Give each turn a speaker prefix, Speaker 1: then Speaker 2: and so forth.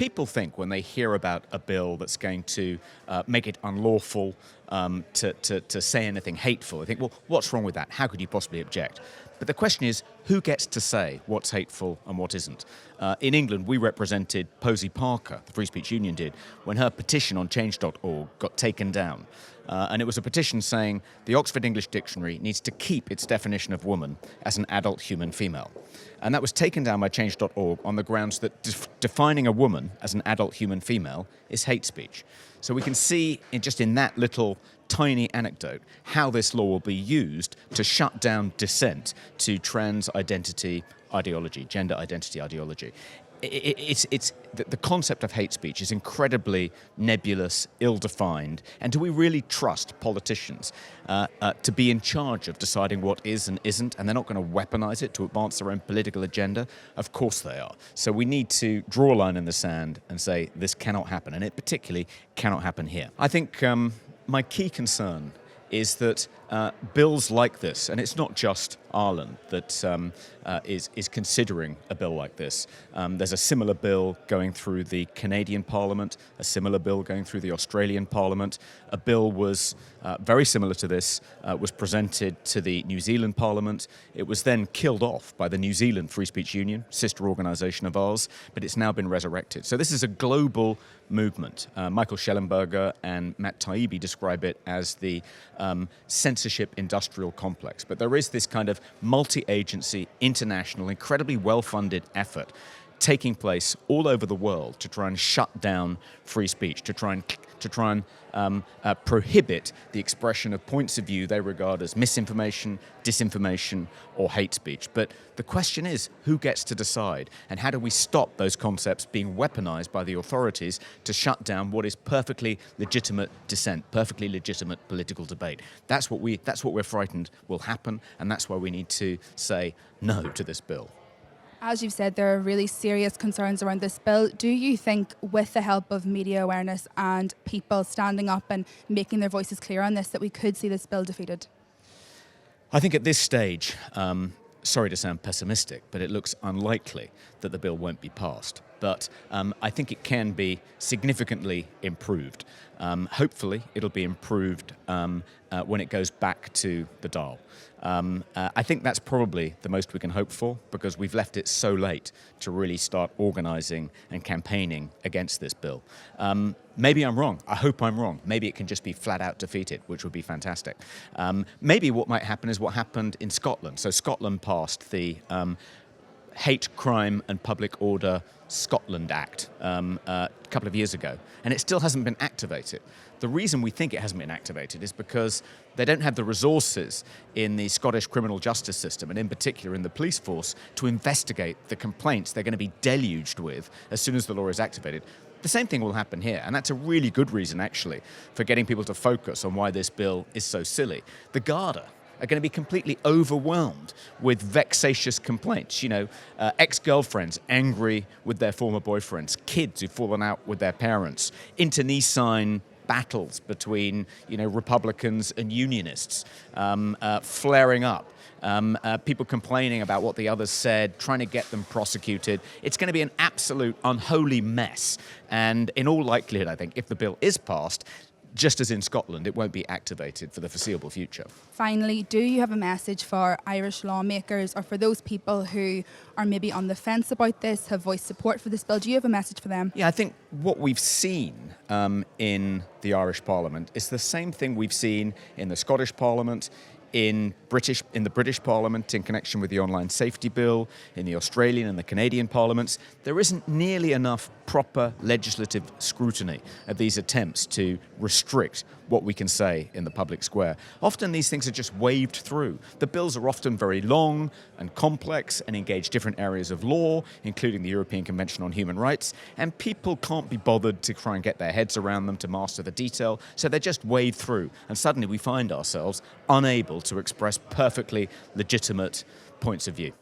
Speaker 1: People think when they hear about a bill that's going to make it unlawful to say anything hateful, they think, well, what's wrong with that? How could you possibly object? But the question is, who gets to say what's hateful and what isn't? In England, we represented Posey Parker, the Free Speech Union did, when her petition on change.org got taken down. And it was a petition saying the Oxford English Dictionary needs to keep its definition of woman as an adult human female. And that was taken down by change.org on the grounds that defining a woman as an adult human female is hate speech. So we can see just in that little tiny anecdote how this law will be used to shut down dissent to trans identity ideology, gender identity ideology. The concept of hate speech is incredibly nebulous, ill-defined, and do we really trust politicians to be in charge of deciding what is and isn't, and they're not going to weaponize it to advance their own political agenda? Of course they are. So we need to draw a line in the sand and say this cannot happen, and it particularly cannot happen here. I think my key concern is that bills like this, and it's not just Ireland that is considering a bill like this. There's a similar bill going through the Canadian Parliament, a similar bill going through the Australian Parliament. A bill was very similar to this, was presented to the New Zealand Parliament. It was then killed off by the New Zealand Free Speech Union, sister organisation of ours, but it's now been resurrected. So this is a global movement. Michael Schellenberger and Matt Taibbi describe it as the censorship industrial complex. But there is this kind of multi-agency, international, incredibly well-funded effort taking place all over the world to try and shut down free speech, to try and prohibit the expression of points of view they regard as misinformation, disinformation, or hate speech. But the question is, who gets to decide? And how do we stop those concepts being weaponized by the authorities to shut down what is perfectly legitimate dissent, perfectly legitimate political debate? That's what we're frightened will happen, and that's why we need to say no to this bill.
Speaker 2: As you've said, there are really serious concerns around this bill. Do you think, with the help of media awareness and people standing up and making their voices clear on this, that we could see this bill defeated?
Speaker 1: I think at this stage, sorry to sound pessimistic, but it looks unlikely that the bill won't be passed. But I think it can be significantly improved. Hopefully, it'll be improved when it goes back to the dial. I think that's probably the most we can hope for, because we've left it so late to really start organising and campaigning against this bill. Maybe I'm wrong. I hope I'm wrong. Maybe it can just be flat out defeated, which would be fantastic. Maybe what might happen is what happened in Scotland. So Scotland passed the Hate, Crime and Public Order Scotland Act a couple of years ago, and it still hasn't been activated. The reason we think it hasn't been activated is because they don't have the resources in the Scottish criminal justice system, and in particular in the police force, to investigate the complaints they're going to be deluged with as soon as the law is activated. The same thing will happen here, and that's a really good reason, actually, for getting people to focus on why this bill is so silly. The Garda are going to be completely overwhelmed with vexatious complaints. Ex-girlfriends angry with their former boyfriends, kids who've fallen out with their parents, internecine battles between, Republicans and Unionists flaring up. People complaining about what the others said, trying to get them prosecuted. It's going to be an absolute unholy mess. And in all likelihood, I think, if the bill is passed, just as in Scotland, it won't be activated for the foreseeable future.
Speaker 2: Finally, do you have a message for Irish lawmakers, or for those people who are maybe on the fence about this, have voiced support for this bill? Do you have a message for them?
Speaker 1: Yeah, I think what we've seen in the Irish Parliament is the same thing we've seen in the Scottish Parliament, in the British Parliament in connection with the online safety bill, in the Australian and the Canadian parliaments. There isn't nearly enough proper legislative scrutiny at these attempts to restrict what we can say in the public square. Often these things are just waved through. The bills are often very long and complex and engage different areas of law, including the European Convention on Human Rights, and people can't be bothered to try and get their heads around them, to master the detail, so they're just waved through. And suddenly we find ourselves unable to express perfectly legitimate points of view.